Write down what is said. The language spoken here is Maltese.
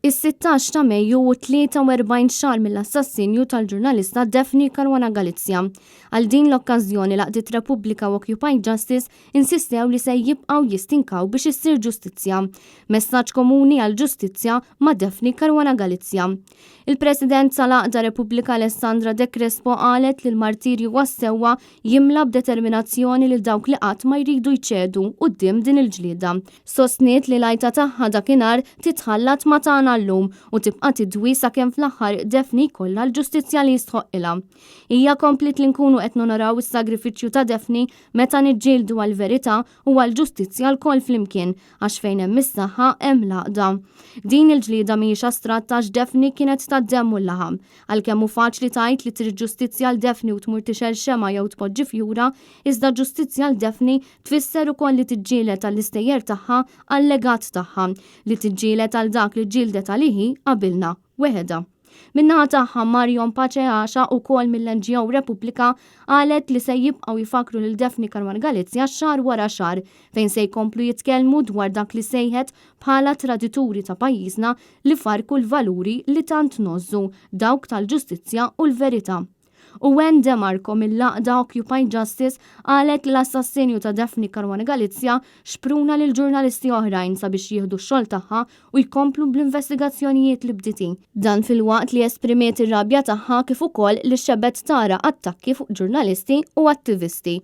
Is-16 ta' Mejju u 43 xahar mill-assassinju tal-ġurnalista Daphne Caruana Galizia. Għal din l-okkażjoni laqdiet Repubblika u Occupy Justice insistew li se jibqgħu jistinkaw biex issir ġustizzja. Messaġġ komuni għal ġustizzja ma' Daphne Caruana Galizia. Il-President tal-Aqda Repubblika Alessandra De Crespo qalet li l-martirju was-sewwa jimla b'determinazzjoni lil dawk li qatt ma jridu jċedu quddiem din il-ġlieda. Sostniet li l-għajta tagħha dakinhar titħallat ma tagħna llum u tibqa' tidwi sakemm fl-aħħar Daphne kollha l-ġustizzja li jistħoqilha. Hija komplit li nkunu qed nonoraw is-sagrifiċċju ta' Daphne meta niġġieldu għall-verità u għall-ġustizzja lkoll flimkien għax fejn hemm is-saħħa hemm l-għaqda. Din il-ġlieda mhijiex astratta għax Daphne kienet tad-demm u l-laħam. Għalkemm hu faċli tgħid li trid ġustizzja l Daphne u tmur tixel xema jew tpoġġi fjura, iżda ġustizzja l Daphne tfisser ukoll li tiġġieled għall-istejjer tagħha għall-legat tagħha, li tiġġieled għal dak li ġildet għalihi qabilna weħeda. Min-naħa tagħha Marion Pace Għaxa wkoll mill-NGO Repubblika qalet li se jibqgħu jfakru lil Daphne Caruana Galizia xahar wara xahar fejn se jkomplu jitkellmu dwar dak li sejħet bħala tradituri ta' pajjiżna li farku l-valuri li tant nozzu dawk tal-ġustizzja u l-verità. U Wen Demarco mill-Aqda Occupy Justice qalet l-assassinju ta' Daphne Caruana Galizia xpruna lil ġurnalisti oħrajn sabiex jieħdu x-xogħol tagħha u jkomplu bl-investigazzjonijiet li bditi. Dan fil-waqt li esprimiet ir-rabja tagħha kif ukoll li xebet tara attakki fuq ġurnalisti u attivisti.